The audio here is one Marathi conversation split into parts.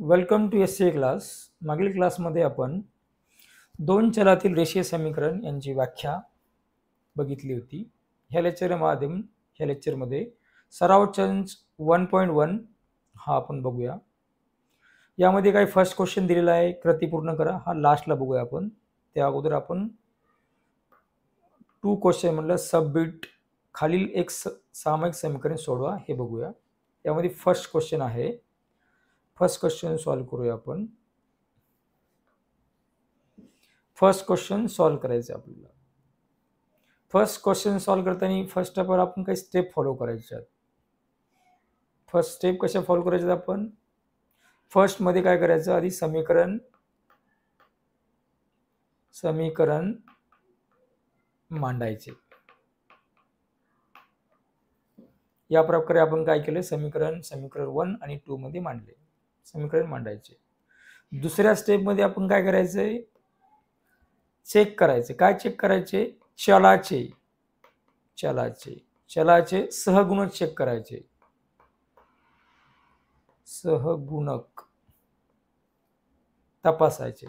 Welcome to S C class. मागील क्लासमध्ये आपण दोन चलातील रेषीय समीकरण यांची व्याख्या बघितली होती. ह्या लेक्चरमध्ये सराव चंच 1.1 हा आपण बघूया. यामध्ये काही फर्स्ट क्वेश्चन दिलेला आहे, कृती पूर्ण करा, हा लास्टला बघूया आपण. त्या अगोदर आपण 2 क्वेश्चन म्हणलं सबबिट खालील एक सामायिक समीकरण सोडवा हे बघूया. यामध्ये फर्स्ट क्वेश्चन आहे. फर्स्ट क्वेश्चन सॉल्व करूया आपण. फर्स्ट क्वेश्चन सॉल्व करायचं आपल्याला. फर्स्ट क्वेश्चन सॉल्व करताना फर्स्ट ऑफ ऑल आपण काही स्टेप फॉलो करायचे आहेत. फर्स्ट स्टेप कशा फॉलो करायचे आपण? फर्स्ट मध्ये काय करायचं, आधी समीकरण मांडायचे. या प्रकारे आपण काय केलं, समीकरण 1 आणि 2 मध्ये मांडले. समीकरण मांडायचे. दुसऱ्या स्टेप मध्ये आपण काय करायचंय, चेक करायचे. काय चेक करायचे? चलाचे सहगुणक चेक करायचे. सहगुणक तपासायचे.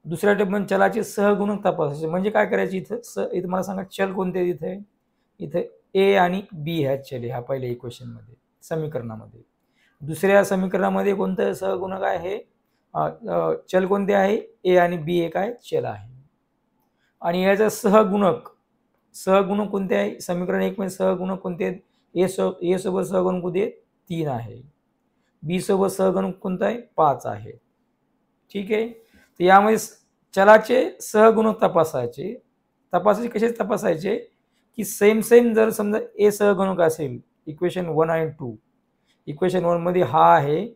दुसऱ्या स्टेप मध्ये चलाचे सहगुणक तपासायचे. म्हणजे काय करायचे, इथं मला सांगा चल कोणते? इथे ए आणि बी ह्या चल ह्या पहिल्या इक्वेशन मध्ये, समीकरणामध्ये. दुसऱ्या समीकरणामध्ये कोणतं सहगुणक आहे? चल कोणते आहे? ए आणि बी हे काय चल आहे. आणि याचा सहगुणक कोणते आहे? समीकरण 1 मध्ये सहगुणक कोणते आहेत? ए सोबत सहगुणक कोणते? 3 आहे. बी सोबत सहगुणक कोणता आहे? 5 आहे. ठीक आहे. तर यामध्ये चलाचे सहगुणक तपासायचे. कसे तपासायचे की सेम जर समजा ए सहगुणक असेल, इक्वेशन 1 आणि 2, इक्वेशन 1 मध्ये हा आहे,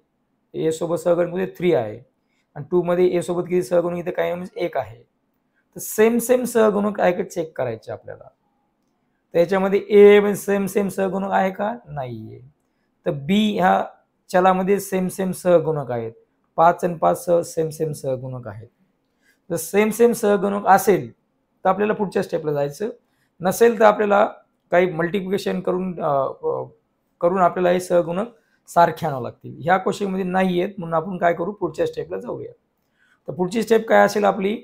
ए सोबत सहगुणक मध्ये 3 आहे, आणि 2 मध्ये ए सोबत किती सहगुणक इथे काय म्हणजे 1 आहे. तर सेम सहगुणक आहे का चेक करायचे आपल्याला. त्याच्यामध्ये ए म्हणजे सेम सहगुणक आहे का? नाहीये. तर बी ह्या चलामध्ये सेम सहगुणक आहेत. 5 आणि 5 सेम सहगुणक आहेत. जर सेम सहगुणक असेल तर आपल्याला पुढच्या स्टेपला जायचं. नसेल तर आपल्याला काही मल्टिप्लिकेशन करून आपल्याला हे सहगुणक सारखे आणावं लागतील. ह्या क्वेश्चनमध्ये नाही आहेत, म्हणून आपण काय करू, पुढच्या स्टेपला जाऊया. तर पुढची स्टेप काय असेल आपली,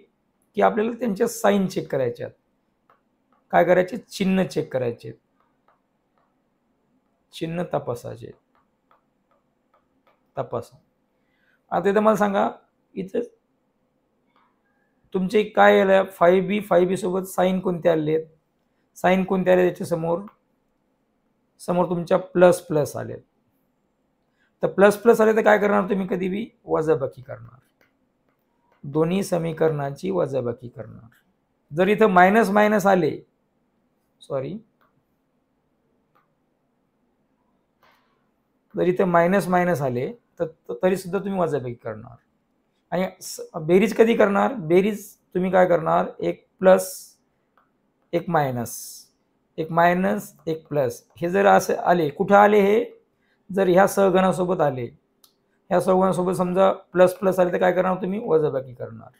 की आपल्याला त्यांच्या साईन चेक करायच्यात. काय करायचे? चिन्ह चेक करायचे, चिन्ह तपासायचे. आता इथं मला सांगा, इथं तुमचे काय आलं? 5b सोबत साईन कोणते आले? साईन कोणते आले? त्याच्या समोर तुमच्या प्लस आले. तर प्लस आले तर काय करणार तुम्ही? कधी बी वजाबाकी करणार. दोन्ही समीकरणाची वजाबाकी करणार. जर इथं मायनस आले, जर इथं मायनस आले तर तरी सुद्धा तुम्ही वजाबाकी करणार. आणि बेरीज कधी करणार? बेरीज तुम्ही काय करणार? एक प्लस एक मायनस, एक प्लस. हे जर असे आले, कुठं आले हे? जर ह्या सहगणासोबत आले, ह्या सहगणासोबत समजा प्लस आले तर काय करणार तुम्ही? वजाबाकी करणार.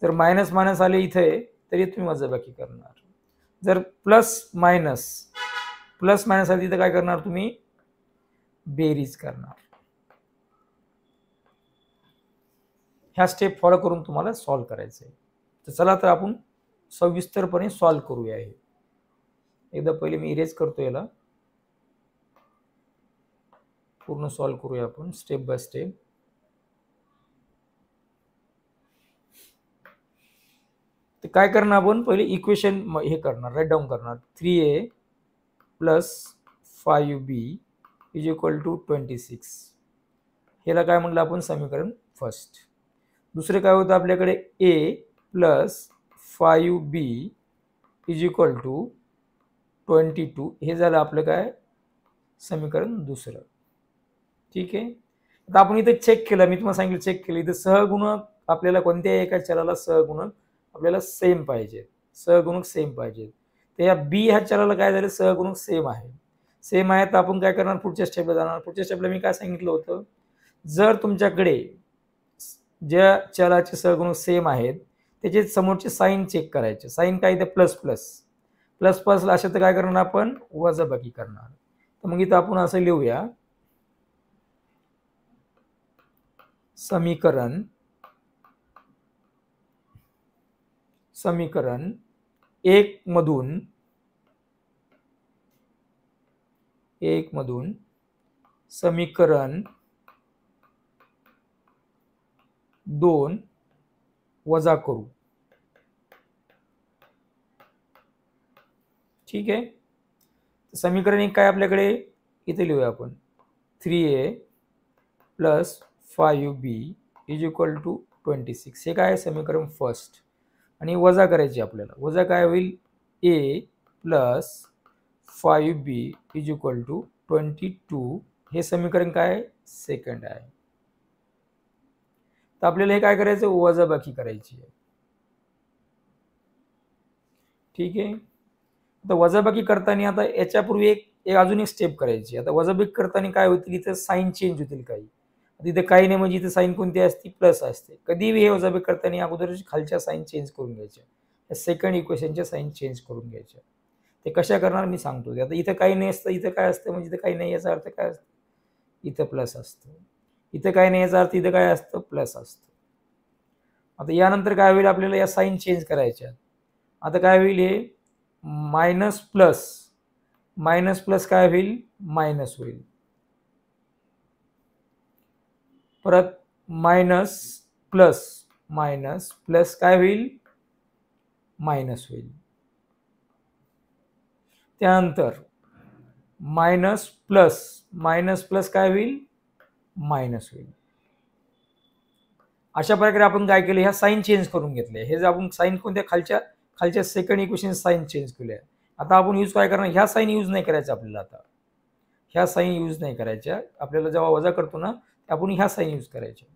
जर मायनस आले इथे तरी तुम्ही वजाबाकी करणार. जर प्लस मायनस आले तिथे काय करणार तुम्ही? बेरीज करणार. ह्या स्टेप फॉलो करून तुम्हाला सॉल्व्ह करायचं आहे. तर चला तर आपण सविस्तरपणे सॉल्व्ह करूया. हे एकदा पहिले मी इरेज करतो, याला पूर्ण सॉल्व्ह करूया आपण स्टेप बाय स्टेप. तर काय करणार आपण? पहिले इक्वेशन हे करणार, राईट डाऊन करणार. 3a plus 5b is equal to 26. ह्याला काय म्हणलं आपण? समीकरण फर्स्ट. दुसरे काय होतं आपल्याकडे? a plus 5b is equal to 22. हे झालं आपलं काय? समीकरण दुसरं. ठीक आहे. आता आपण इथे चेक केलं, मी तुम्हाला सांगितलं चेक केलं. इथं सहगुणक आपल्याला कोणत्याही एका चलाला सहगुणक आपल्याला सेम पाहिजे, सहगुणक सेम पाहिजे. तर या बी ह्या चलाला काय झालं? सहगुणक सेम आहे. तर आपण काय करणार? पुढच्या स्टेपला जाणार. पुढच्या स्टेपला मी काय सांगितलं होतं, जर तुमच्याकडे ज्या चलाचे सहगुणक सेम आहेत त्याचे समोरचे साईन चेक करायचे. साईन काय? इथे प्लस असे तर काय करणार आपण? वजाबाकी करणार. तर मग इथं आपण असं लिहूया, समीकरण एक मधून समीकरण 2 वजा करू. ठीक आहे. समीकरण एक काय आपल्याकडे इथे लिहूया आपण 3a plus 5b is equal to 26. हे काय आहे समीकरण फर्स्ट. आणि वजा करायची आपल्याला. वजा काय होईल a plus 5b is equal to 22. हे समीकरण काय सेकंड आहे. तर आपल्याला हे काय करायचं वजाबाकी करायची आहे. ठीक आहे. आता वजाबाकी करताना आता याच्यापूर्वी एक अजून एक स्टेप करायची. आता वजाबाकी करताना काय होतील इथं साईन चेंज होतील काही. इथे काही नाही म्हणजे इथे साईन कोणती असते प्लस असते. कधीही हे वजाबाकी करताना अगोदर खालच्या साईन चेंज करून घ्यायच्या. सेकंड इक्वेशनच्या साईन चेंज करून घ्यायच्या. ते कशा करणार मी सांगतो. आता इथं काही नाही असतं इथं काय असतं म्हणजे इथं काही नाही याचा अर्थ काय असतं इथं प्लस असतं. इथं काही नाही याचा अर्थ इथं काय असतं प्लस असतं. आता यानंतर काय होईल आपल्याला या साईन चेंज करायच्या. आता काय होईल हे मायनस प्लस काय होईल मायनस होईल. परत मायनस प्लस काय होईल मायनस होईल. त्यानंतर मायनस प्लस काय होईल मायनस होईल. अशा प्रकारे आपण काय केलं ह्या साईन चेंज करून घेतले. हे जे आपण साईन कोणत्या खालच्या सेकंड इक्वेशन साईन चेंज केल्या. आता आपण यूज काय करणार ह्या साईन यूज नाही करायचं आपल्याला. आता ह्या साईन यूज नाही करायच्या आपल्याला. जेव्हा वजा करतो ना आपण ह्या साईन यूज करायच्या.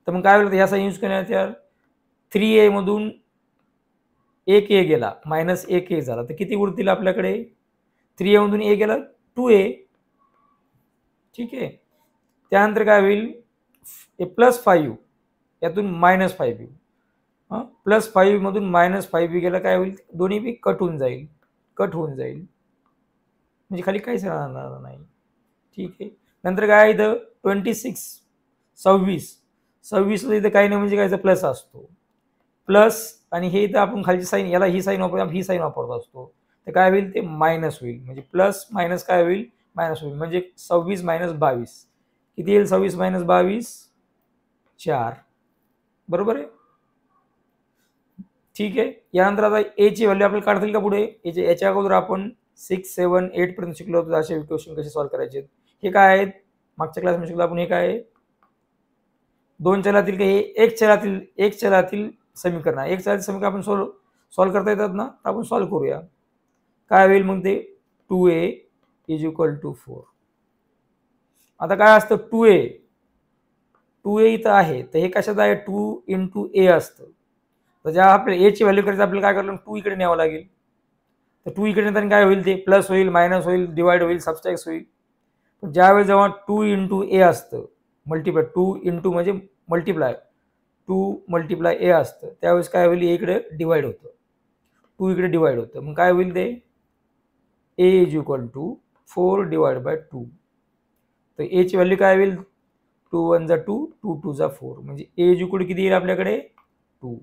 तर मग काय होईल ह्या साईन यूज करण्याच्या 3a मधून 1a गेला मायनस 1a झाला तर किती उरतील आपल्याकडे 3a मधून a गेला 2a. ठीक आहे. त्यानंतर काय होईल प्लस 5 यातून मायनस 5 प्लस 5 मधून मायनस 5 गेला काय होईल दोन्ही बी कट होऊन जाईल म्हणजे खाली काहीच राहणार नाही. ठीक आहे. नंतर काय इथं 26 इथं काही नाही म्हणजे काय प्लस असतो प्लस आणि हे इथं आपण खालची साईन याला ही साईन वापरत असतो. तर काय होईल ते मायनस होईल म्हणजे प्लस मायनस काय होईल मायनस होईल म्हणजे 26 मायनस 22 किती येईल 26 मायनस 22 4. बरोबर आहे. ठीक आहे. यानंतर आता ए ची व्हॅल्यू आपल्याला काढता येईल का पुढे याच्या अगोदर आपण 6, 7, 8 पर्यंत शिकलो होतो असे क्वेश्चन कसे सॉल्व्ह करायचे. हे काय आहेत मागच्या क्लासमध्ये शिकलो आपण. हे काय आहे दोन चलातील हे एक चलातील समीकरण आहे. एक चलातील समीकरण आपण सॉल्व्ह करता येतात ना तर आपण सॉल्व्ह करूया. काय होईल मग ते 2a इज इक्वल टू 4. आता काय असतं 2a इथं आहे तर हे कशात आहे 2 इंटू a असतं. तर जेव्हा आपल्याला a ची व्हॅल्यू करायची आपल्याला काय करायला 2 इकडे न्यावं लागेल. तर 2 इकडे नेताना काय होईल ते प्लस होईल मायनस होईल डिवाइड होईल सबस्ट्रॅक्ट होईल. पण ज्यावेळेस जेव्हा 2 इंटू a असतं मल्टिप्लाय 2 इंटू म्हणजे मल्टिप्लाय 2 मल्टिप्लाय a असतं त्यावेळेस काय होईल इकडे डिवाइड होतं 2 इकडे डिवाइड होतं. मग काय होईल ते a is equal to 4 divide by 2. तर a ची व्हॅल्यू काय होईल 2 1 जा 2 2 2 जा 4 म्हणजे a इज इक्वल किती येईल आपल्याकडे 2.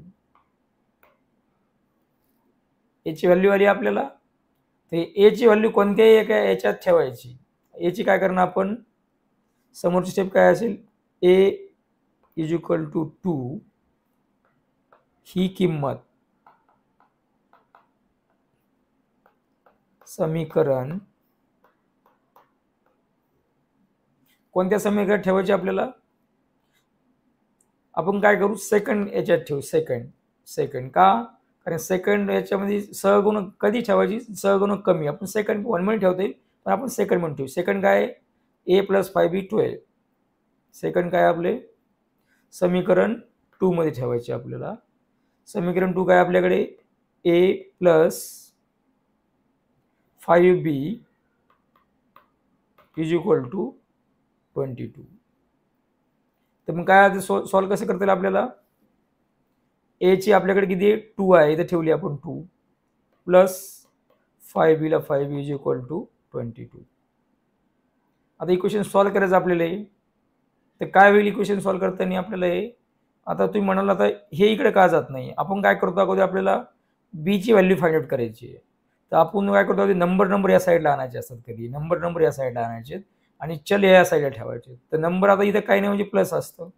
a ची व्हॅल्यू आली आपल्याला. तर a ची व्हॅल्यू कोणत्याही एका याच्यात ठेवायची. a ची काय करणार आपण समोरची स्टेप काय असेल a इज इक्वल टू 2 ही किंमत समीकरण कोणत्या समीकरणात ठेवायची आपल्याला. आपण काय करू सेकंड याच्यात ठेवू सेकंड का कारण सेकंड याच्यामध्ये सहगुणक कधी ठेवायची सहगुणक कमी आपण सेकंड 1 मध्ये ठेवता येईल पण आपण सेकंड मध्ये ठेवू. सेकंड काय a प्लस 5b 12. सेकंड काय आपले समीकरण 2 मध्ये ठेवायचे आपल्याला. समीकरण 2 काय आपल्याकडे a plus 5b is equal to 22. तर मग काय सॉल्व्ह कसं करता येईल आपल्याला a ची आपल्याकडे किती 2 आहे इथे ठेवली आपण 2 प्लस 5b ला 5b इज इक्वल टू 22. आता इक्वेशन सॉल्व्ह करायचं आपल्याला. तर काय होईल इक्वेशन सॉल्व्ह करताना आपल्याला हे, आता तुम्ही म्हणाल आता हे इकडे का जात नाही, आपण काय करतो अगोदर आपल्याला बी ची व्हॅल्यू फाइंड आउट करायची आहे. तर आपण काय करतो नंबर या साईडला आणायचे असतात, कधी नंबर या साईडला आणायचे आणि चल या साईडला ठेवायचे. तर नंबर आता इथं काही नाही म्हणजे प्लस असतं,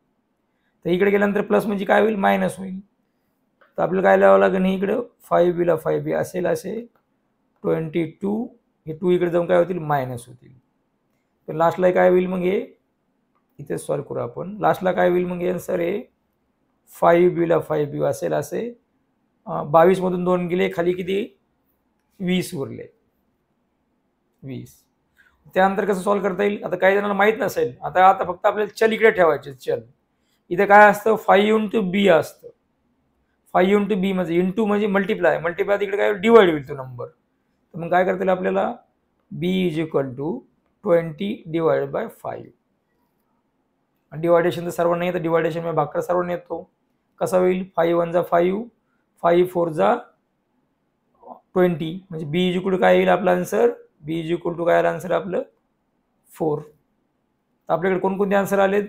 तर इकडे गेल्यानंतर प्लस म्हणजे काय होईल मायनस होईल. तर आपल्याला काय लिहावं लागेल इकडं 5b 5b असेल असे 22, हे 2 इकडे जाऊन काय होतील मायनस होतील. तर लास्टला काय होईल मग हे इथे सॉल्व्ह करू आपण. लास्टला काय होईल मग आन्सर हे 5b 5b असेल असे 22 मधून 2 गेले खाली किती 20 उरले 20. त्यानंतर कसं सॉल्व्ह करता येईल, आता काही जणांना माहित नसेल, आता फक्त आपल्याला चल इकडे ठेवायचे. चल इथे काय असतं 5 इंटू बी असतं. 5 इंटू बी म्हणजे इंटू म्हणजे मल्टिप्लाय तिकडे काय डिवाइड होईल तो नंबर. तर मग काय करता येईल आपल्याला B is equal to 20 divide by 5. Division तर सर्वांना येतं, डिवायडेशन में भाकर सर्वांना येतो. कसा होईल 5 1 जा 5, 5 4 जा 20 म्हणजे बी इज इक्वल टू काय येईल आपला answer, B is equal to काय आन्सर आपलं 4. आपल्याकडे कोणकोणते आन्सर आलेत,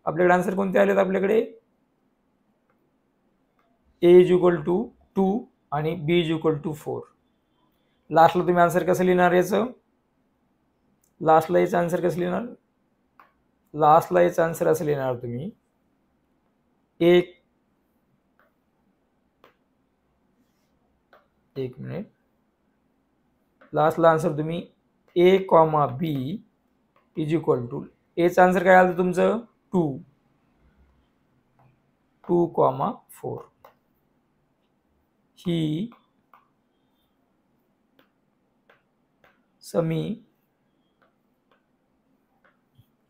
आपल्याकडे आन्सर कोणते आलेत आपल्याकडे, ए इज इक्वल टू 2 आणि बी इज इक्वल टू 4. लास्टला तुम्ही आन्सर कसं लिहिणार याचं, लास्टला याचं आन्सर कसं लिहिणार, लास्टला याचं आन्सर असं लिहिणार तुम्ही एक मिनिट, लास्टला आन्सर तुम्ही A comma B is equal to, एचं आन्सर काय आलं तुमचं 2 कॉमा 4.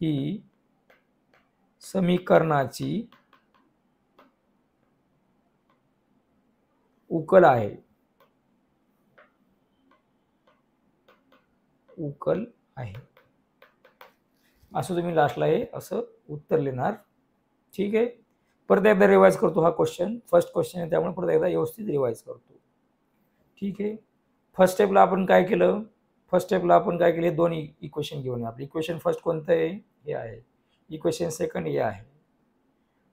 ही समीकरणाची उकल आहे, असं तुम्ही लास्टला हे असं उत्तर लिहिणार. ठीक आहे, परत एकदा रिवाइज करतो. हा क्वेश्चन फर्स्ट क्वेश्चन आहे त्यामुळे परत एकदा व्यवस्थित रिवाइज करतो. ठीक आहे, फर्स्ट स्टेपला आपण काय केलं, दोन इक्वेशन घेऊन. आपलं इक्वेशन फर्स्ट कोणतं आहे, हे आहे. इक्वेशन सेकंड हे आहे.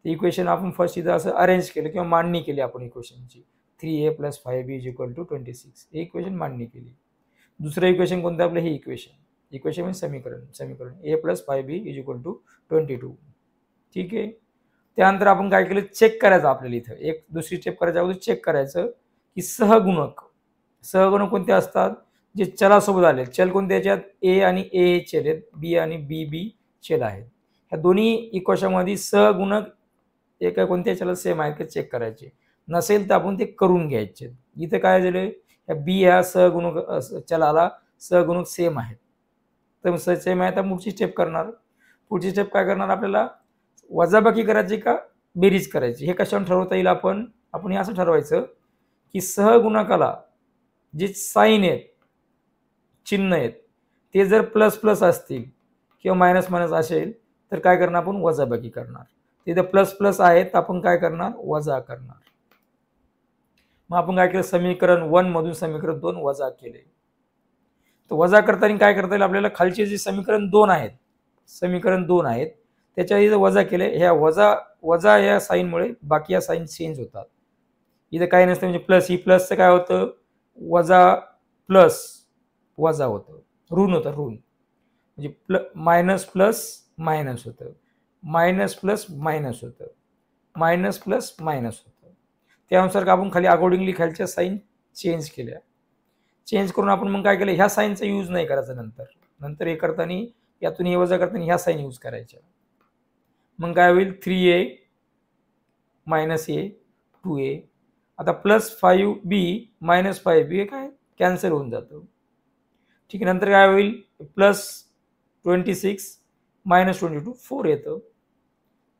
इक्वेशन आपण फर्स्ट इथं असं अरेंज केलं किंवा मांडणी केली आपण इक्वेशनची, 3a + 5b = 26. हे इक्वेशन मांडणी केली. दुसरं इक्वेशन कोणतं आपलं, हे इक्वेशन म्हणजे समीकरण a + 5b = 22. ठीक आहे, त्यानंतर आपण काय केलं, चेक करायचं आपल्याला. इथं एक दुसरी स्टेप करायच्या अगोदर चेक करायचं की सहगुणक कोणते असतात, जे चलासोबत आले. चल कोणते याच्यात, ए आणि ए चल आहेत, बी आणि बी चल आहेत. ह्या दोन्ही इक्वेशनमध्ये सहगुणक एका कोणत्या चला सेम आहेत का चेक करायचे. नसेल तर आपण ते करून घ्यायचे. इथे काय झालं, ह्या बी ह्या सहगुणक चलाला सहगुणक सेम आहेत, तर सेम आहे तर पुढची स्टेप करणार. पुढची स्टेप काय करणार, आपल्याला वजाबाकी करायची का बेरीज करायची, हे कशावर ठरवता येईल. आपण हे असं ठरवायचं की सहगुणकाला जे साईन आहेत, चिन्ह आहेत, ते जर प्लस प्लस असतील किंवा मायनस मायनस असेल तर काय करणार, आपण वजाबाकी करणार. तिथे प्लस प्लस आहेत आपण काय करणार, वजा करणार. मग आपण काय केलं, समीकरण 1 मधून समीकरण 2 वजा केले. तर वजा करताना काय करता येईल आपल्याला, खालचे जे समीकरण 2 आहेत त्याच्या इथं वजा केले. ह्या वजा या साईनमुळे बाकी या साईन चेंज होतात. इथं काय नसतं, म्हणजे प्लस, ही प्लसचं काय होतं, वजा प्लस वजा होतं, ऋण म्हणजे मायनस प्लस मायनस होतं, मायनस प्लस मायनस होतं, मायनस प्लस मायनस होतं. त्यानुसार आपण खाली अकॉर्डिंगली खालच्या साईन चेंज केल्या. चेंज करून आपण मग काय केलं, ह्या साईनचा यूज नाही करायचा. नंतर हे करताना यातून हे वजा करताना ह्या साईन यूज करायच्या. मग काय होईल, 3a - a 2a. आता प्लस 5b - 5b हे काय कॅन्सल होऊन जातं. ठीक आहे, नंतर काय होईल, प्लस 26 - 22 4 येतं.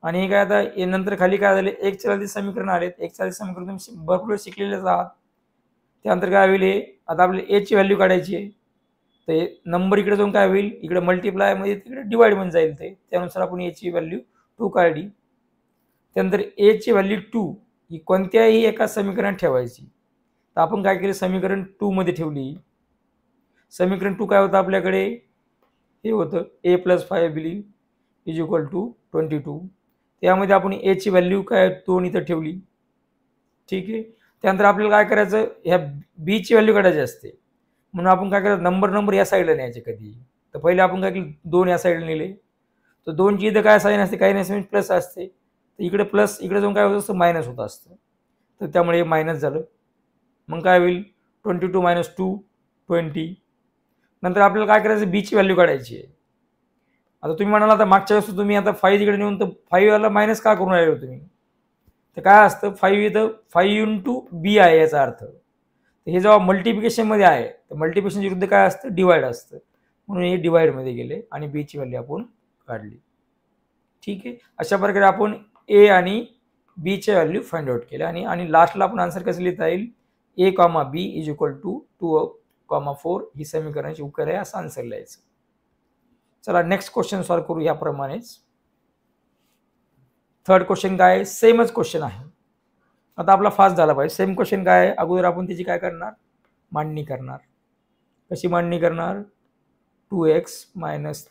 आणि हे काय, आता नंतर खाली काय झाले, एक चलाचे समीकरण आलेत. एक चलाचे समीकरण तुम्ही भरपूर शिकलेलेच आहात. त्यानंतर काय होईल, आता आपल्याला ए ची व्हॅल्यू काढायची आहे. तर नंबर इकडे जाऊन काय होईल, इकडे मल्टिप्लाय मध्ये तिकडे डिवाइड मध्ये जाईल. त्यानुसार आपण ए ची व्हॅल्यू 2 काढली. त्यानंतर ए ची व्हॅल्यू 2 ही कोणत्याही एका समीकरणात ठेवायची. तर आपण काय केलं, समीकरण 2 मध्ये ठेवली. समीकरण 2 काय होतं आपल्याकडे, हे होतं a + 5b is equal to 22. त्यामध्ये आपण एची व्हॅल्यू काय 2 इथं ठेवली. ठीक आहे. त्यानंतर आपल्याला काय करायचं, ह्या बीची व्हॅल्यू काढायची असते. म्हणून आपण काय करायचं, नंबर या साईडला न्यायचे कधी. तर पहिले आपण काय केलं, 2 या साईडला नेले. तर 2ची इथं काय साईन असते, काही नाही प्लस असते. तर इकडे प्लस, इकडे जाऊन काय होत असतं, मायनस होत असतं. तर त्यामुळे हे मायनस झालं. मग काय होईल, 22 - 2 20. नंतर आपल्याला काय करायचं, बीची व्हॅल्यू काढायची आहे. आता तुम्ही म्हणाला, आता मागच्या वेळेस तुम्ही आता 5 इकडे नेऊन, तर 5 वाला मायनस का करून राहिले तुम्ही. तर काय असतं, 5 इथं 5 इंटू बी आहे याचा अर्थ. हे जेव्हा मल्टिप्लिकेशनमध्ये आहे, तर मल्टिप्लिकेशन विरुद्ध काय असतं, डिवाइड असतं. म्हणून हे डिवाइडमध्ये गेले आणि बीची व्हॅल्यू आपण काढली. ठीक आहे. अशा प्रकारे आपण ए आणि बीच्या व्हॅल्यू फाइंड आउट केल्या. आणि लास्टला आपण आन्सर कसं लिहिता येईल, A comma B is equal to 2,4 ही समीकरणाची उकर आहे, असं आन्सर लिहायचं. चला नेक्स्ट क्वेश्चन सॉल्व्ह करू याप्रमाणेच. थर्ड क्वेश्चन काय आहे, सेमच क्वेश्चन आहे. आता आपला फास्ट झाला पाहिजे. सेम क्वेश्चन काय आहे, अगोदर आपण त्याची काय करणार, मांडणी करणार. कशी मांडणी करणार, 2x -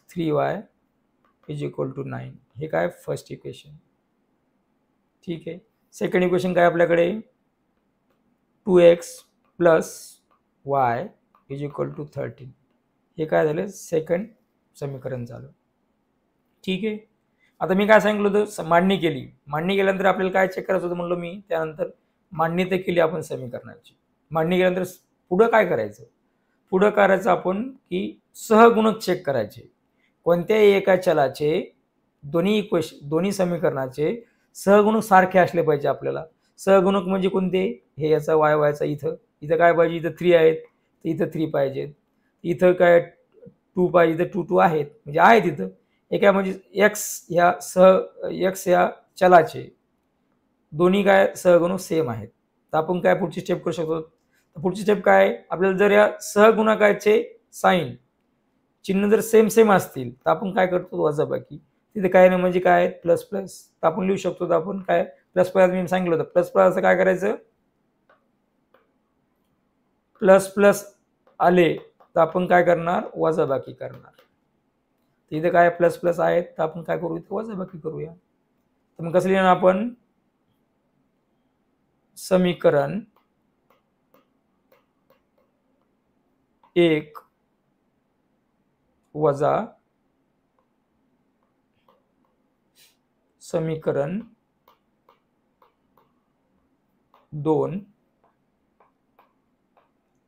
3y is equal to 9. हे काय, फर्स्ट इक्वेशन. ठीक आहे. सेकंड इक्वेशन काय आपल्याकडे, 2x + y is equal to 13. हे काय झालं, सेकंड समीकरण झालं. ठीक आहे. आता मी काय सांगितलं होतं, मांडणी केली. मांडणी केल्यानंतर आपल्याला काय चेक करायचं होतं म्हणलं मी, त्यानंतर मांडणी तर केली आपण समीकरणाची. मांडणी केल्यानंतर पुढं काय करायचं, पुढं करायचं आपण की सहगुणक चेक करायचे. कोणत्याही एका चलाचे दोन्ही समीकरणाचे सहगुणक सारखे असले पाहिजे आपल्याला. सहगुणक म्हणजे कोणते, हे याचा वायचा इथं काय पाहिजे, इथं 3 आहेत, तर इथं 3 पाहिजेत. इथं काय 2 पाहिजे, इथं 2 आहेत, म्हणजे आहेत इथं. हे काय म्हणजे एक्स या चलाचे दोन्ही काय सहगुणक सेम आहेत. तर आपण काय पुढची स्टेप करू शकतो, पुढची स्टेप काय, आपल्याला जर या सहगुणकाचे साईन चिन्ह जर सेम असतील, तर आपण काय करतो, वजाबाकी. तिथे काय नाही म्हणजे काय, प्लस प्लस. तर आपण लिहू शकतो, तर आपण काय प्लस प्लस, मी सांगितलं होतं प्लस प्लस काय करायचं, प्लस प्लस आले तर आपण काय करणार, वजाबाकी करणार. इथे काय प्लस प्लस आहेत, तर आपण काय करू, इथे वजाबाकी करूया. तर मग कसं लिहिणार आपण, समीकरण 1 वजा समीकरण 2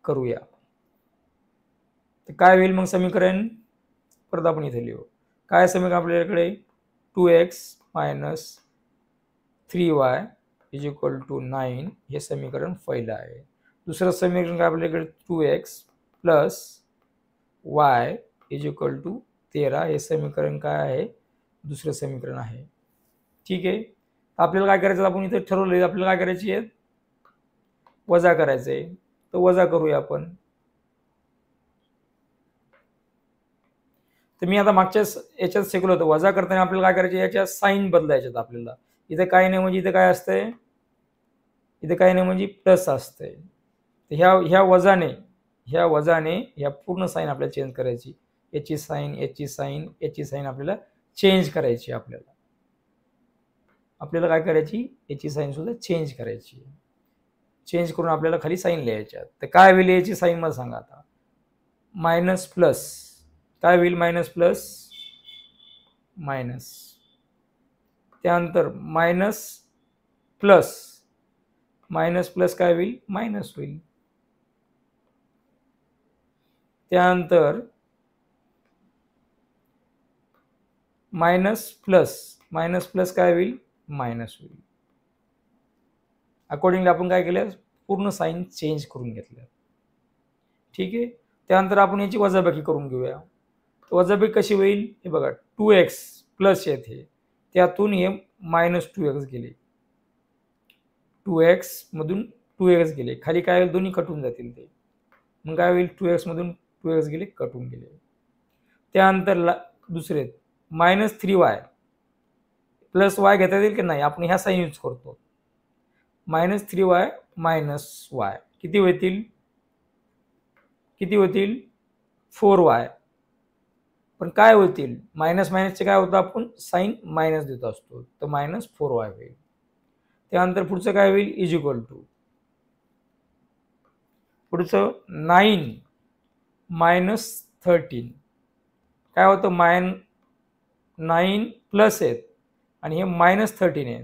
करूया. तर काय होईल मग समीकरण, परत आपण इथे लिहू. काय समीकरण आपल्याकडे, 2x - 3y is equal to 9 हे समीकरण पहिलं आहे. दुसरं समीकरण काय आपल्याकडे, 2x + y is equal to 13 हे समीकरण काय आहे, दुसरं समीकरण आहे. ठीक आहे. आपल्याला काय करायचं, आपण इथे ठरवलं आपल्याला काय करायची आहे, वजा करायचंय. तर वजा करूया आपण. तर मी आता मागच्या याच्यात शिकलो होतो, वजा करताना आपल्याला काय करायचे, याच्या साईन बदलायच्यात आपल्याला. इथे काय नाही म्हणजे इथे काय असतंय, इथे काय नाही म्हणजे प्लस असतंय. तर ह्या वजाने ह्या पूर्ण साईन आपल्याला चेंज करायची. याची साईन आपल्याला चेंज करायची. आपल्याला काय करायची, याची साईन सुद्धा चेंज करायची. चेंज करून आपल्याला खाली साईन लिहायच्या. तर काय होईल याची साईन मला सांगा आता, मायनस प्लस. काय होईल, मायनस प्लस मायनस. त्यानंतर मायनस प्लस काय होईल, मायनस होईल. त्यानंतर मायनस प्लस काय होईल, मायनस होईल. अकॉर्डिंगली आपण काय केलं, पूर्ण साईन चेंज करून घेतलं. ठीक आहे. त्यानंतर आपण याची वजाबाकी करून घेऊया. वजाबाकी कशी होईल, हे बघा, 2x प्लस येथे, त्यातून हे -2x गेले, 2x मधून 2x गेले, खाली काय होईल, दोन्ही कटून जातील. ते मग काय होईल, 2x मधून 2x गेले, कटून गेले. त्यानंतर दुसरे -3y प्लस y घेता येईल की नाही, आपण ह्या साईन यूज करतो. -3y - y किती होतील 4y. पण काय होतील मायनस मायनसचे काय होतं आपण साईन मायनस देत असतो तर -4y होईल. त्यानंतर पुढचं काय होईल इज इक्वल टू पुढचं 9 - 13 काय होतं 9 प्लस आहेत आणि हे -13 आहे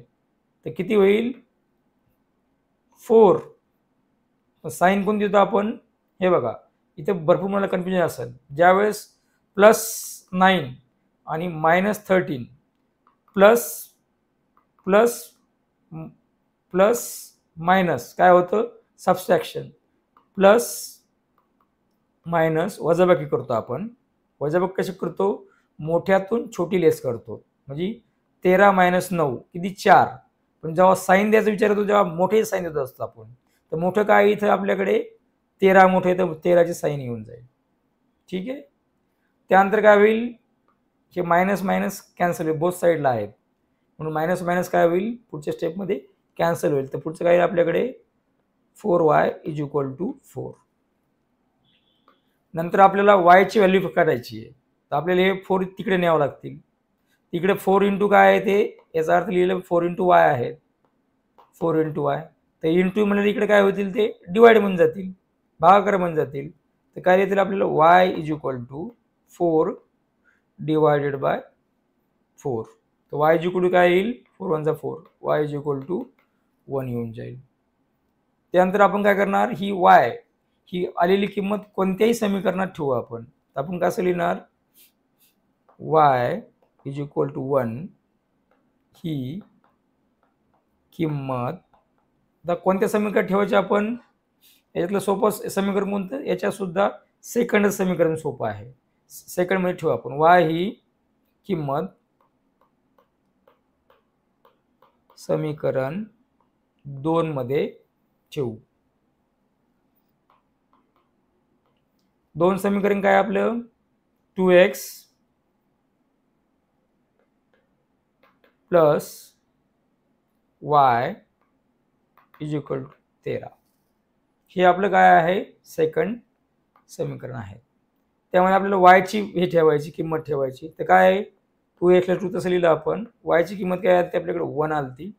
तर किती होईल 4. साईन कोण देतो आपण हे बघा इथे भरपूर मला कन्फ्युजन असेल ज्यावेळेस +9 आणि -13 प्लस प्लस प्लस मायनस काय होतं सबस्ट्रॅक्शन प्लस मायनस वजाबाकी करतो आपण. वजाबाकी कशी करतो मोठ्यातून छोटी लेस करतो म्हणजे 13 - 9 किती 4. पण जेव्हा साईन द्यायचा विचार येतो जेव्हा मोठे साईन देत असतो आपण तर मोठं काय इथं आपल्याकडे 13 मोठे तर 13ची साईन येऊन जाईल. ठीक आहे. त्यानंतर काय होईल हे मायनस मायनस कॅन्सल होईल बोथ साईडला आहेत म्हणून मायनस मायनस काय होईल पुढच्या स्टेपमध्ये कॅन्सल होईल. तर पुढचं काय आपल्याकडे 4y = 4. नंतर आपल्याला yची व्हॅल्यू काढायची आहे तर आपल्याला हे 4 तिकडे न्यावं लागतील. तिकडे 4 इंटू काय आहे ते याचा अर्थ लिहिलं 4 इंटू y आहे 4 इंटू y तर इंटू म्हणजे इकडे काय होतील ते डिवाइड म्हणून जातील भागाकार म्हणून जातील. तर काय येतील आपल्याला y = 4 डिवायडेड बाय 4 तर y = काय येईल 4 1 4 y = 1 येऊन जाईल. त्यानंतर आपण काय करणार ही y ही आलेली किंमत कोणत्याही समीकरणात ठेवू आपण तर आपण कसं लिहिणार y = 1 ही किंमत आता कोणत्या समीकरणात ठेवायची आपण याच्यातलं सोपं समीकरण कोणतं याच्यात सुद्धा सेकंड समीकरण सोपं आहे. सेकंड मध्ये ठेवू आपण y ही किंमत समीकरण 2 मध्ये ठेवू. दोन समीकरण काय आपलं 2x प्लस y = 13 हे आपलं काय आहे सेकंड समीकरण आहे. त्यामुळे आपल्याला y ची हे ठेवायची किंमत ठेवायची तर काय आहे 2x ला 2 तसं लिहिलं आपण y ची किंमत काय आली आपल्याकडे 1 आलती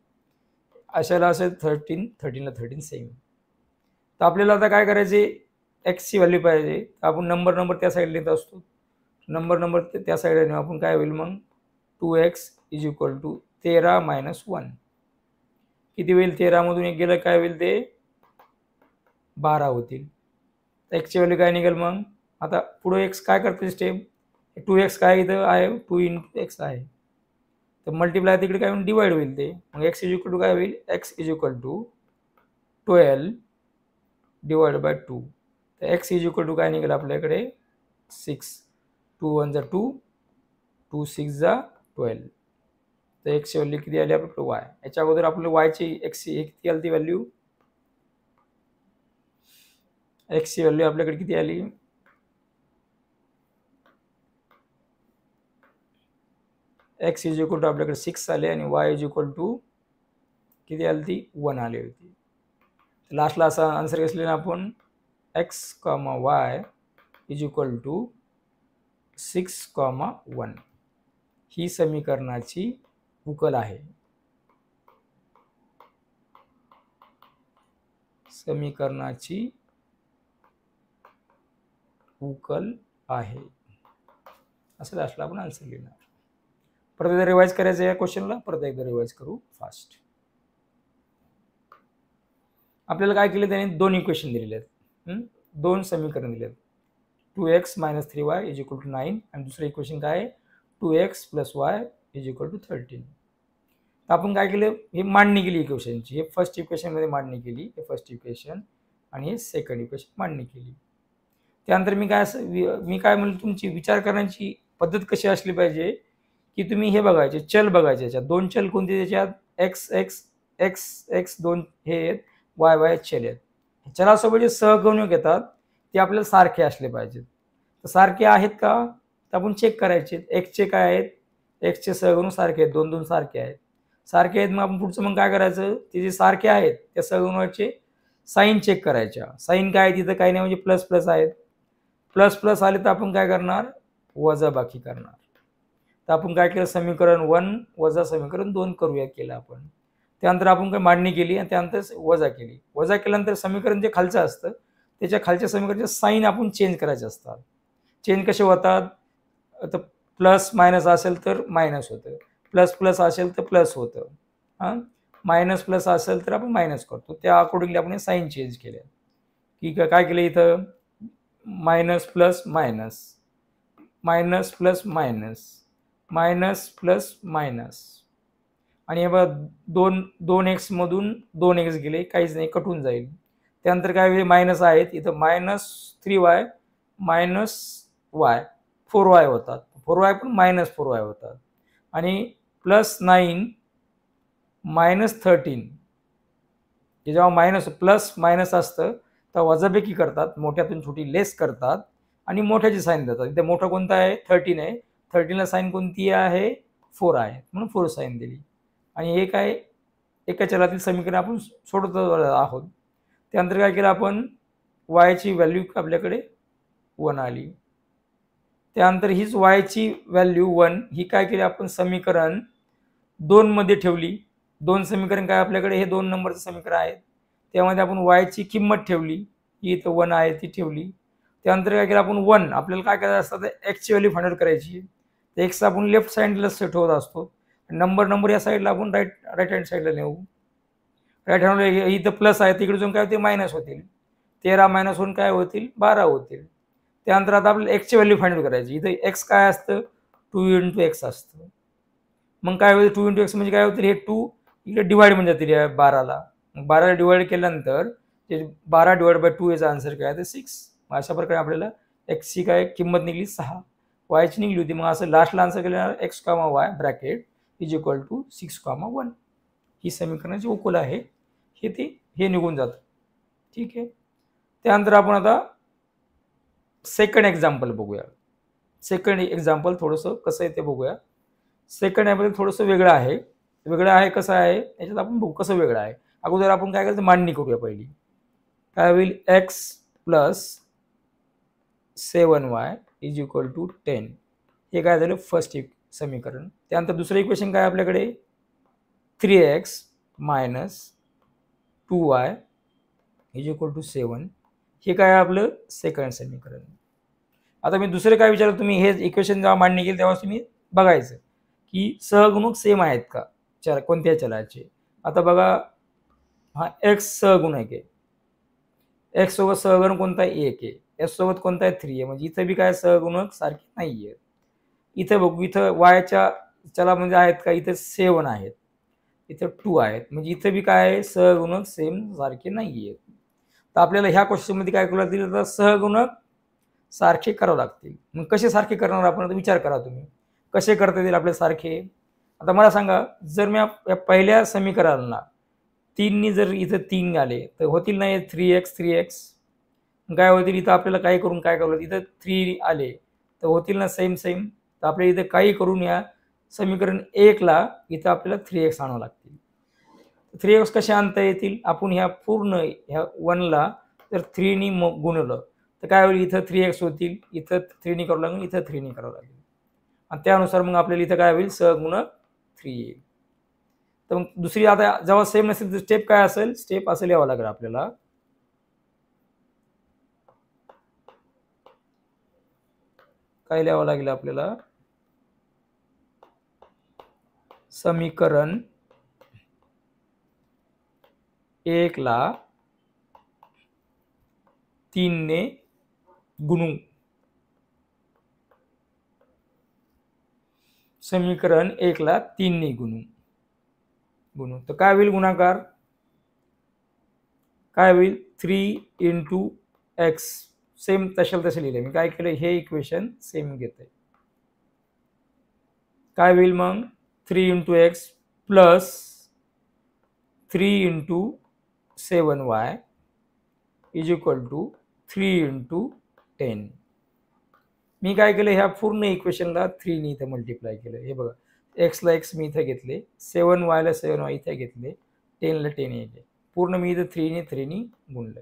अशाला असेल 13 13 ला 13 सेम. तर आपल्याला आता काय करायचे x ची व्हॅल्यू पाहिजे आपण नंबर त्या साईडला लिहित असतो नंबर त्या साईडला नेऊ आपण काय होईल मग 2x = 13 - 1 किती होईल 13 मधून एक गेलं काय होईल ते 12 होतील. x ची व्हॅल्यू काय निघेल मग आता पुढे x काय करते स्टेप 2x काय इथं आहे 2 × x आहे तर मल्टिप्लाय तिकडे काय होईल डिवाइड होईल ते मग x = काय होईल x = 12 डिवाइड बाय 2 तर x = काय निघेल आपल्याकडे 6 2 1 2 2 6 12 तर x ची व्हॅल्यू किती आली आपल्याकडे y. याच्या अगोदर आपल्याला y ची x ची किती आली ती व्हॅल्यू x ची व्हॅल्यू आपल्याकडे किती आली x = आपल्याकडे 6 आले आणि y = किती आली ती 1 आली होती. लास्टला असा आन्सर कसं लिहिलं आपण x, y = 6, 1 ही समीकरणाची उकल आहे. समीकरणाची उकल आहे असं लास्टला आपण आन्सर लिहिणार. परत एकदा रिवाइज करायचं या क्वेश्चनला परत एकदा रिवाइज करू फास्ट. आपल्याला काय केलं त्याने दोन इक्वेशन दिलेले आहेत दोन समीकरण दिले आहेत 2x - 3y = 9 आणि दुसरं इक्वेशन काय आहे 2x + y = 13. तर आपण काय केलं हे मांडणी केली इक्वेशनची हे फर्स्ट इक्वेशन मध्ये मांडणी केली हे फर्स्ट इक्वेशन आणि हे सेकंड इक्वेशन मांडणी केली. त्यानंतर मी काय म्हणलं तुमची विचार करण्याची पद्धत कशी असली पाहिजे की तुम्ही हे बघायचे चल बघायचे याच्यात दोन चल कोणते त्याच्यात x दोन हे आहेत y चल आहेत. चलासोबत जे सहगुणक येतात ते आपल्याला सारखे असले पाहिजेत. तर सारखे आहेत का तर आपण चेक करायचे एक्सचे काय आहेत एक्सचे सहगुणक सारखे आहेत 2 2 सारखे आहेत मग आपण पुढचं मग काय करायचं ते जे सारखे आहेत त्या सहगुणकाचे साईन चेक करायच्या. साईन काय तिथं काही नाही म्हणजे प्लस प्लस आहेत प्लस प्लस आले तर आपण काय करणार वजाबाकी करणार. तर आपण काय केलं, समीकरण 1 वजा समीकरण 2 करूया केलं आपण. त्यानंतर आपण काय मांडणी केली आणि त्यानंतर वजा केली. वजा केल्यानंतर समीकरण जे खालचं असतं त्याच्या खालच्या समीकरणाचे साईन आपण चेंज करायचे असतात. चेंज कसे होतात, तर प्लस मायनस असेल तर मायनस होतं, प्लस प्लस असेल तर प्लस होतं, हां मायनस प्लस असेल तर आपण मायनस करतो. त्या अकॉर्डिंगली आपण साईन चेंज केले. ठीक आहे, काय केलं इथं minus plus minus, minus plus minus, minus plus minus, आणि हे बघा 2x मधून 2x गेले, काहीच नाही, कटून जाईल. त्यानंतर काय होईल, मायनस आहेत इथं, minus 3y minus y 4y होतात, 4y पण मायनस 4y होतात, आणि प्लस 9 मायनस 13. जेव्हा मायनस प्लस मायनस असतं तर वजाबाकी करतात, मोठ्यातून छोटी लेस करतात आणि मोठ्याची साईन देतात. इथे मोठं कोणतं आहे, 13 आहे, 13ला साईन कोणती आहे, 4 आहे, म्हणून 4 साईन दिली. आणि हे काय, एका चलातील समीकरण आपण सोडत आहोत. त्यानंतर काय केलं आपण, वायची व्हॅल्यू आपल्याकडे 1 आली. त्यानंतर हीच वायची व्हॅल्यू 1 ही काय केली आपण, समीकरण 2 मध्ये ठेवली. 2 समीकरण काय आपल्याकडे, हे 2 नंबरचं समीकरण आहे, त्यामध्ये आपण वायची किंमत ठेवली, ही इथं 1 आहे ती ठेवली. त्यानंतर काय केलं आपण, 1 आपल्याला काय करायचं असतं, तर एक्सची व्हॅल्यू फाइंड आउट करायची. तर एक्स आपण लेफ्ट साईडला ठेवत असतो, नंबर या साईडला आपण राईट हँड साईडला नेऊ. राईट हँड इथं प्लस आहे, तिकडे जाऊन काय होते, मायनस होतील. 13 मायनस होऊन काय होतील, 12 होतील. त्यानंतर आता आपल्याला एक्सची व्हॅल्यू फाइंड आउट करायची. इथं एक्स काय असतं, 2 × x असतं. मग काय होईल, 2 × x म्हणजे काय होतील, हे 2 इकडे डिवाइड म्हणजे जातील 12ला. 12ला डिवाइड केल्यानंतर ते 12 डिवाइड बाय 2 याचा आन्सर काय, तर 6. अशा प्रकारे आपल्याला एक्सची काय किंमत निघली 6, वायची निघली होती. मग असं लास्टला आन्सर केल्यावर x, y bracket is equal to 6, 1 ही समीकरणाची उकल आहे, हे निघून जातं. ठीक आहे. त्यानंतर आपण आता सेकंड एक्झाम्पल बघूया. सेकंड एक्झाम्पल थोडंसं कसं आहे ते बघूया. सेकंड ॲपल थोडंसं वेगळं आहे. वेगळं आहे कसं आहे, याच्यात आपण बघू कसं वेगळं आहे. अगोदर आपण काय करायचं, मांडणी करूया पहिली. काय होईल, x plus 7y is equal to 10. हे काय झालं, फर्स्ट समीकरण. त्यानंतर दुसरं इक्वेशन काय आपल्याकडे, 3x minus 2y is equal to 7. हे काय आपलं सेकंड समीकरण. आता मी दुसरे काय विचारलं, तुम्ही हे इक्वेशन जेव्हा मांडणी केली तेव्हा तुम्ही बघायचं की सहगुणक सेम आहेत का, कोणत्या चलाचे. आता बघा, हा एक्स सहगुणक आहे, एक्स सोबत सहगुणक कोणता आहे, 1 आहे, एस सोबत कोणता आहे, 3 आहे, म्हणजे इथं बी काय सहगुणक सारखे नाहीये. इथं बघू, इथं वायच्या चला म्हणजे आहेत का, इथं 7 आहेत, इथं 2 आहेत, म्हणजे इथं बी काय सहगुणक सेम सारखे नाहीये. तर आपल्याला ह्या क्वेश्चनमध्ये काय करावं लागतील, तर सहगुणक सारखे करावं लागतील. मग कसे सारखे करणार आपण, विचार करा तुम्ही, कसे करता येतील आपले सारखे. आता मला सांगा, जर मी या पहिल्या समीकरणाला 3नी जर इथं 3 आले तर होतील नाही 3x 3x, काय होतील, इथं आपल्याला काय करून काय करावं, इथं 3 आले तर होतील ना सेम. तर आपल्याला इथं काही करून या समीकरण 1ला इथं आपल्याला 3x आणावं लागतील. 3x कसे आणता येतील, आपण ह्या पूर्ण ह्या 1ला जर 3नी गुणवलं तर काय होईल, इथं 3x होतील, इथं 3नी करावं लागेल, इथं 3नी करावं लागेल, आणि त्यानुसार मग आपल्याला इथं काय होईल, सहगुणक 3 येईल. तर मग दुसरी आता जेव्हा सेम नसेल तर स्टेप काय असेल, स्टेप असं लिहावं लागेल आपल्याला, काय लिहावं लागेल आपल्याला, समीकरण 1ला 3ने गुणू, समीकरण 1ला 3ने गुणू. तर काय होईल, गुणाकार काय होईल, 3 × x, सेम तसे लिहिले मी. काय केलं, हे इक्वेशन सेम घेतोय, काय होईल मग, 3 × x plus 3 × 7y is equal to 3 × 10. मी काय केलं, ह्या पूर्ण इक्वेशनला 3नी इथं मल्टिप्लाय केलं. हे बघा, एक्सला एक्स मी इथं घेतले, 7yला 7y इथं घेतले, 10ला 10 येते, पूर्ण मी इथं 3नी गुणलं.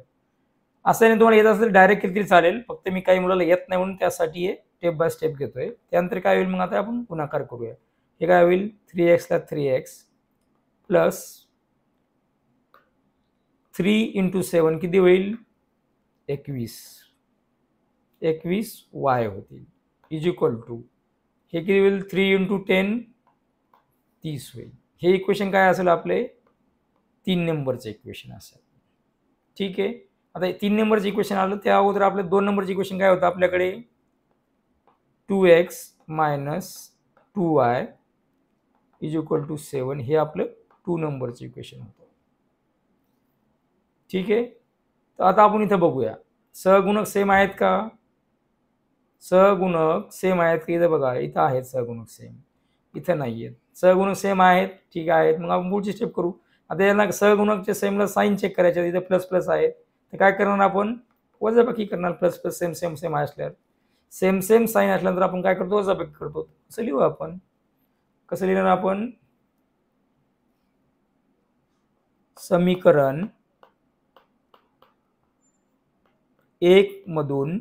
असं नाही तुम्हाला येत असेल डायरेक्ट केलं तरी चालेल, फक्त मी काही मुलाला येत नाही म्हणून त्यासाठी हे स्टेप बाय स्टेप घेतोय. त्यानंतर काय होईल मग आता आपण गुणाकार करूया. हे काय होईल 3x ला 3x प्लस 3 × 7 किती होईल 21 y होतील इज इक्वल टू हे किती होईल 3 × 10 30 होईल. हे इक्वेशन काय असेल आपले 3 नंबरचं इक्वेशन असेल. ठीक आहे. आता 3 नंबरचं इक्वेशन आलं त्या अगोदर आपलं 2 नंबरचं इक्वेशन काय होतं आपल्याकडे 2x - 2y is equal to 7 हे आपलं 2 नंबरचं इक्वेशन होतं. ठीक आहे. तर आता आपण इथं बघूया सहगुणक सेम आहेत का. सहगुणक सेम आहेत की इथं बघा इथं आहेत सहगुणक सेम इथं नाही आहेत. सहगुणक सेम आहेत ठीक आहेत. मग आपण पुढची स्टेप करू. आता याला सहगुणकच्या सेमला साईन चेक करायचे इथं प्लस प्लस आहे तर काय करणार आपण वजाबाकी करणार plus plus same same same असल्यावर सेम सेम साईन असल्यानंतर आपण काय करतो वजाबाकी करतो. कसं लिहू आपण कसं लिहिणार आपण समीकरण 1 मधून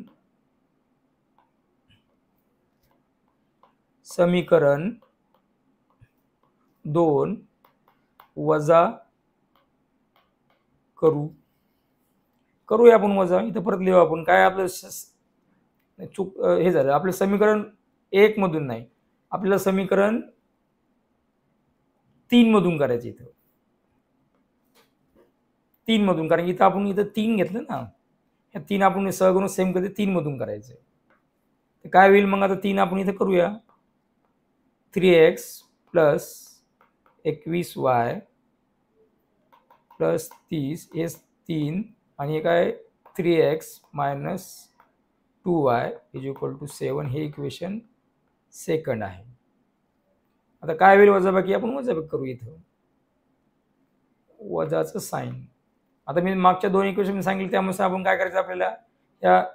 समीकरण 2 वजा करूया आपण वजा. इथं परत लिहू आपण काय आपलं चूक हे झालं आपलं समीकरण 1 मधून नाही आपल्याला समीकरण 3 मधून करायचं. इथं 3 मधून कारण इथं आपण इथं 3 घेतलं ना ह्या 3 आपण सहगुणक सेम कधी 3 मधून करायचं. तर काय होईल मग आता 3 आपण इथं करूया 3x प्लस 21y प्लस 30 हे 3 आणि हे काय 3x - 2y is equal to 7 हे इक्वेशन सेकंड आहे. आता काय होईल वजाबाकी आपण वजाबाकी करू. इथं वजाचं साईन आता मी मागच्या 2 इक्वेशन सांगितलं त्यामुळे आपण काय करायचं आपल्याला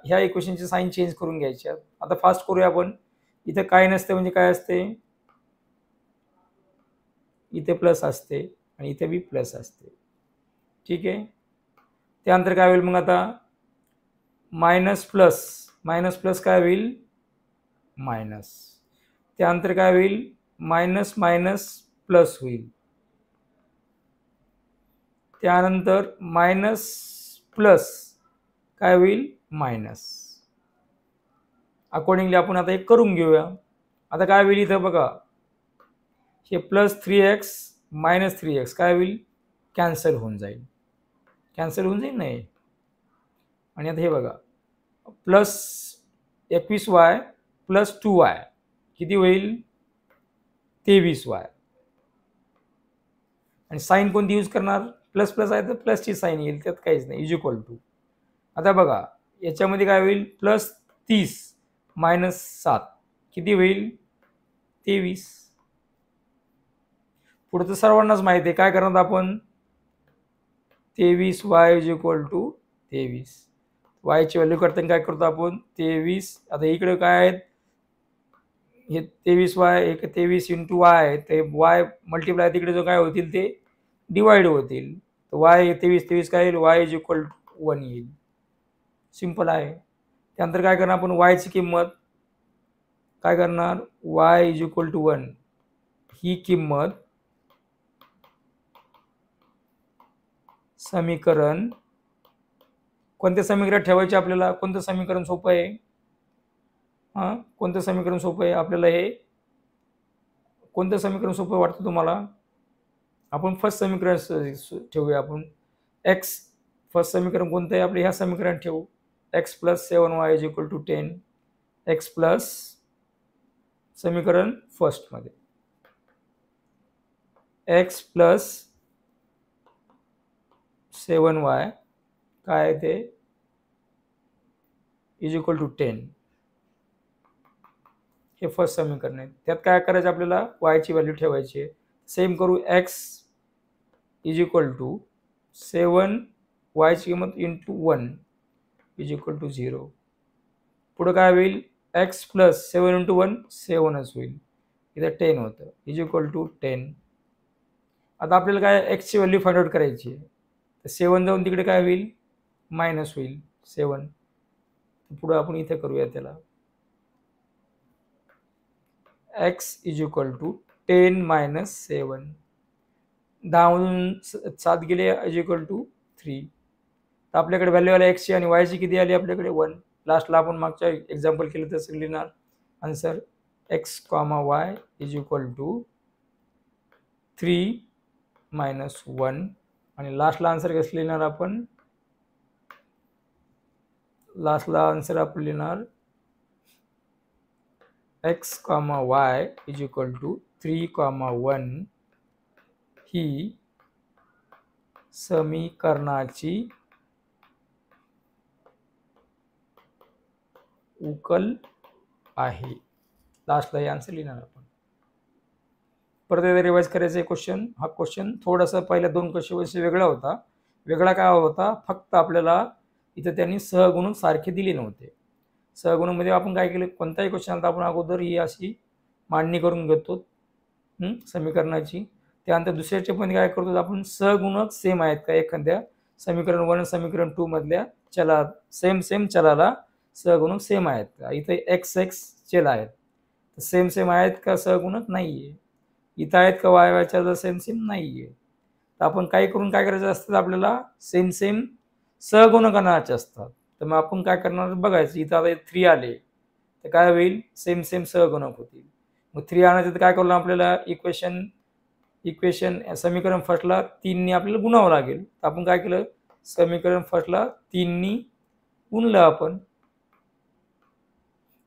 ह्या इक्वेशनची साईन चेंज करून घ्यायची. आता फास्ट करूया आपण. इथं काय नसते म्हणजे काय असते इथे प्लस असते आणि इथे बी प्लस असते. ठीक आहे. त्यानंतर काय होईल मग आता मायनस प्लस काय होईल मायनस. त्यानंतर काय होईल मायनस मायनस प्लस होईल. त्यानंतर मायनस प्लस काय होईल मायनस. अकॉर्डिंगली आपण आता एक करून घेऊया. आता काय होईल इथं बघा हे प्लस 3x मायनस 3x काय होईल कॅन्सल होऊन जाईल नाही. आणि आता हे बघा प्लस 21y प्लस 2y किती होईल 23y आणि साईन कोणती यूज करणार प्लस प्लस आहे तर प्लसची साईन येईल त्यात काहीच नाही इज इक्वल टू. आता बघा याच्यामध्ये काय होईल प्लस 30 मायनस 7 किती होईल 23. पुढचं सर्वांनाच माहिती आहे काय करणार आपण 23y इज इक्वल टू 23. वायची व्हॅल्यू करताना काय करतो आपण 23. आता इकडे काय आहेत हे 23y एक 23 × y ते y मल्टिप्लाय तिकडे जो काय होतील ते डिवाइड होतील. तर y 23 काय येईल y इज इक्वल टू 1 येईल. सिंपल आहे. त्यानंतर काय करणार आपण y ची किंमत काय करणार y इज इक्वल टू 1 ही किंमत समीकरण कोणत्या समीकरणात ठेवायचे आपल्याला कोणतं समीकरण सोपं आहे कोणतं समीकरण सोपं आहे आपल्याला हे कोणतं समीकरण सोपं वाटतं तुम्हाला. आपण फर्स्ट समीकरण ठेवूया आपण x फर्स्ट समीकरण कोणतं आहे आपलं ह्या समीकरणात ठेवू x plus 7y is equal to 10 x plus समीकरण फर्स्टमध्ये x प्लस 7y काय आहे ते इज इक्वल टू 10 हे फर्स्ट समीकरण आहे. त्यात काय करायचं आपल्याला y ची व्हॅल्यू ठेवायची आहे. सेम करू x is equal to 7y ची किंमत इंटू 1 इज इक्वल टू 0. पुढं काय होईल x प्लस 7 इंटू 1 7च होईल इथं 10 होतं इज इक्वल टू 10. आता आपल्याला काय x ची व्हॅल्यू फाइंड आउट करायची आहे तर 7 जाऊन तिकडे काय होईल मायनस होईल 7. पुढं आपण इथे करूया त्याला X is equal to 10 minus 7. 10मधून 7 गेले इज इक्वल टू 3. तर आपल्याकडे व्हॅल्यू आली एक्सची आणि वायची किती आली आपल्याकडे 1. लास्टला आपण मागच्या एक्झाम्पल केलं तसं लिहिणार answer X comma Y is equal to 3 minus 1. आणि लास्टला आन्सर कसं लिहिणार आपण? लास्टला आन्सर आपण लिहिणार X comma Y is equal to 3, 1 ही समीकरणाची उकल आहे. लास्टला हे आन्सर लिहिणार आपण. परत एकदा रिवाइज करायचं आहे क्वेश्चन. हा क्वेश्चन थोडासा पहिल्या 2 क्वेश्चन वेगळा होता. वेगळा काय होता? फक्त आपल्याला इथं त्यांनी सहगुणक सारखे दिले नव्हते. सहगुणकमध्ये आपण काय केलं? कोणताही क्वेश्चन आला आपण अगोदर ही अशी मांडणी करून घेतो समीकरणाची. त्यानंतर दुसऱ्या स्टेपमध्ये काय करतो आपण? सहगुणक सेम आहेत का एखाद्या समीकरण 1 समीकरण 2 मधल्या चला सेम चलाला सहगुणक सेम आहेत का? इथे एक्स चल आहेत, सेम आहेत का सहगुणक? नाहीये. इथं आहेत का वायच्या सेम नाहीये. तर आपण काय करून काय करायचं असतं? आपल्याला सेम सहगुणक आणायचे असतात. तर मग आपण काय करणार बघायचं. इथं आता 3 आले तर काय होईल? सेम सहगुणक होतील. मग 3 आणायचं तर काय करू आपल्याला? इक्वेशन समीकरण फर्स्टला 3 ने आपल्याला गुणावं लागेल. तर आपण काय केलं? समीकरण फर्स्टला 3 ने गुणलं आपण.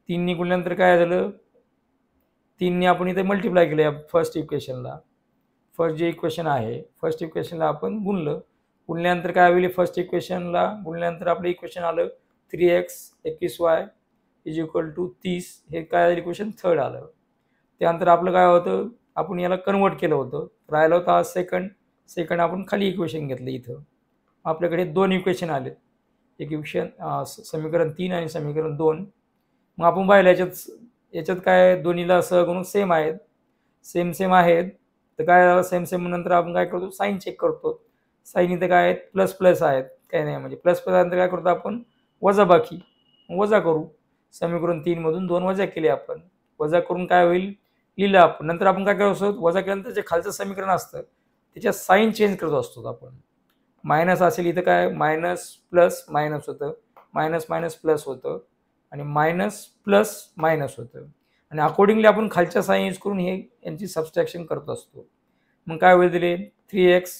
3 ने गुणल्यानंतर काय झालं? 3 ने आपण इथे मल्टिप्लाय केलं या फर्स्ट इक्वेशनला. फर्स्ट जे इक्वेशन आहे फर्स्ट इक्वेशनला आपण गुणलं. गुणल्यानंतर काय होईल? फर्स्ट इक्वेशनला गुणल्यानंतर आपलं इक्वेशन आलं 3x 21y is equal to 30. हे काय इक्वेशन थर्ड आलं. त्यानंतर आपलं काय होतं? आपण याला कन्वर्ट केलं होतं. राहिलं होतं आज सेकंड आपण खाली इक्वेशन घेतलं. इथं आपल्याकडे 2 इक्वेशन आले. एक इक्वेशन समीकरण 3 आणि समीकरण 2. मग आपण पाहिलं याच्यात काय दोन्हीला सहगुणक सेम आहेत. सेम आहेत. तर काय झालं? सेम नंतर आपण काय करतो? साईन चेक करतो. साईन इथं काय आहेत? प्लस आहेत. काय नाही म्हणजे प्लस नंतर काय करतो आपण? वजाबाकी वजा करू. समीकरण 3 मधून 2 वजा केले आपण. वजा करून काय होईल? लिहिलं आपण. नंतर आपण काय करत असतो? वजा केल्यानंतर जे खालचं समीकरण असतं त्याच्या साईन चेंज करत असतो आपण. मायनस असेल इथं काय? मायनस प्लस मायनस होतं, मायनस प्लस होतं आणि मायनस प्लस मायनस होतं. आणि अकॉर्डिंगली आपण खालच्या साईन यूज करून हे यांची सबस्ट्रॅक्शन करत असतो. मग काय होईल? दिले 3x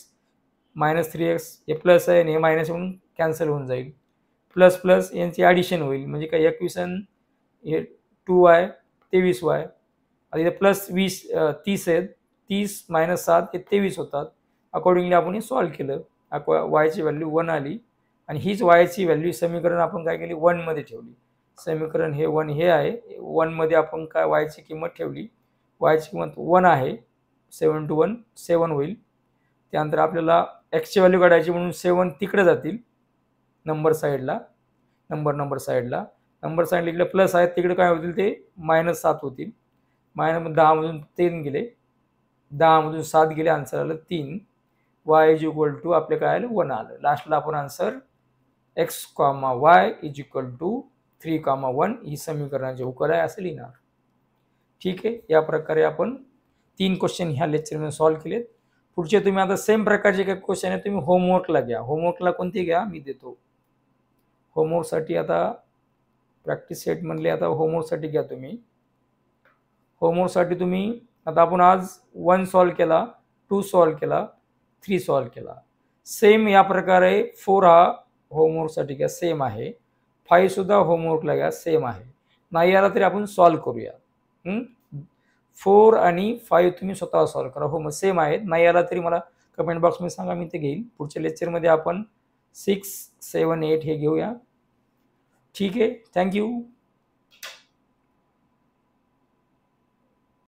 मायनस 3x हे प्लस आहे आणि हे मायनस म्हणून कॅन्सल होऊन जाईल. प्लस यांची ॲडिशन होईल. म्हणजे काय 21 हे 2y 23y. आता इथे प्लस 30 आहेत. 30 मायनस 7 हे 23 होतात. अकॉर्डिंगली आपण हे सॉल्व्ह केलं. वायची व्हॅल्यू 1 आली आणि हीच वायची व्हॅल्यू समीकरण आपण काय केली? 1 मध्ये ठेवली. समीकरण हे 1 हे आहे. 1 मध्ये आपण काय वायची किंमत ठेवली. वायची किंमत 1 आहे. 7 to 1 7 होईल. त्यानंतर आपल्याला एक्सची व्हॅल्यू काढायची म्हणून 7 तिकडे जातील नंबर साईडला. नंबर साईडला इकडे प्लस आहेत तिकडे काय होतील? ते -7 होतील. -10 मधून 3 गेले, 10 मधून 7 गेले, आन्सर आलं 3. y इज इक्वल टू आपले काय आलं? 1 आलं. लास्टला आपण answer X comma Y is equal to 3, 1 ही समीकरणाची उकल आहे असं लिहिणार. ठीक आहे. या प्रकारे आपण 3 क्वेश्चन ह्या लेक्चरमध्ये सॉल्व्ह केलेत. पुढचे तुम्ही आता सेम प्रकारचे काही क्वेश्चन आहे तुम्ही होमवर्कला घ्या. होमवर्कला कोणते घ्या? मी देतो. होमवर्कसाठी आता प्रॅक्टिस सेटमधले आता होमवर्कसाठी घ्या तुम्ही. होमवर्कसाठी तुम्ही आता आपण आज 1 सॉल्व्ह केला, 2 सॉल्व्ह केला, 3 सॉल्व्ह केला. सेम या प्रकारे 4 हा होमवर्कसाठी घ्या, सेम आहे. 5 सुद्धा होमवर्कला घ्या, सेम आहे. नाही आला तरी आपण सॉल्व्ह करूया. 4 आणि 5 तुम्ही स्वतः सॉल्व्ह करा. हो मग सेम आहेत. नाही आला तरी मला कमेंट बॉक्समध्ये सांगा, मी ते घेईल. पुढच्या लेक्चरमध्ये आपण 6, 7, 8 हे घेऊया. ठीक आहे. थँक्यू.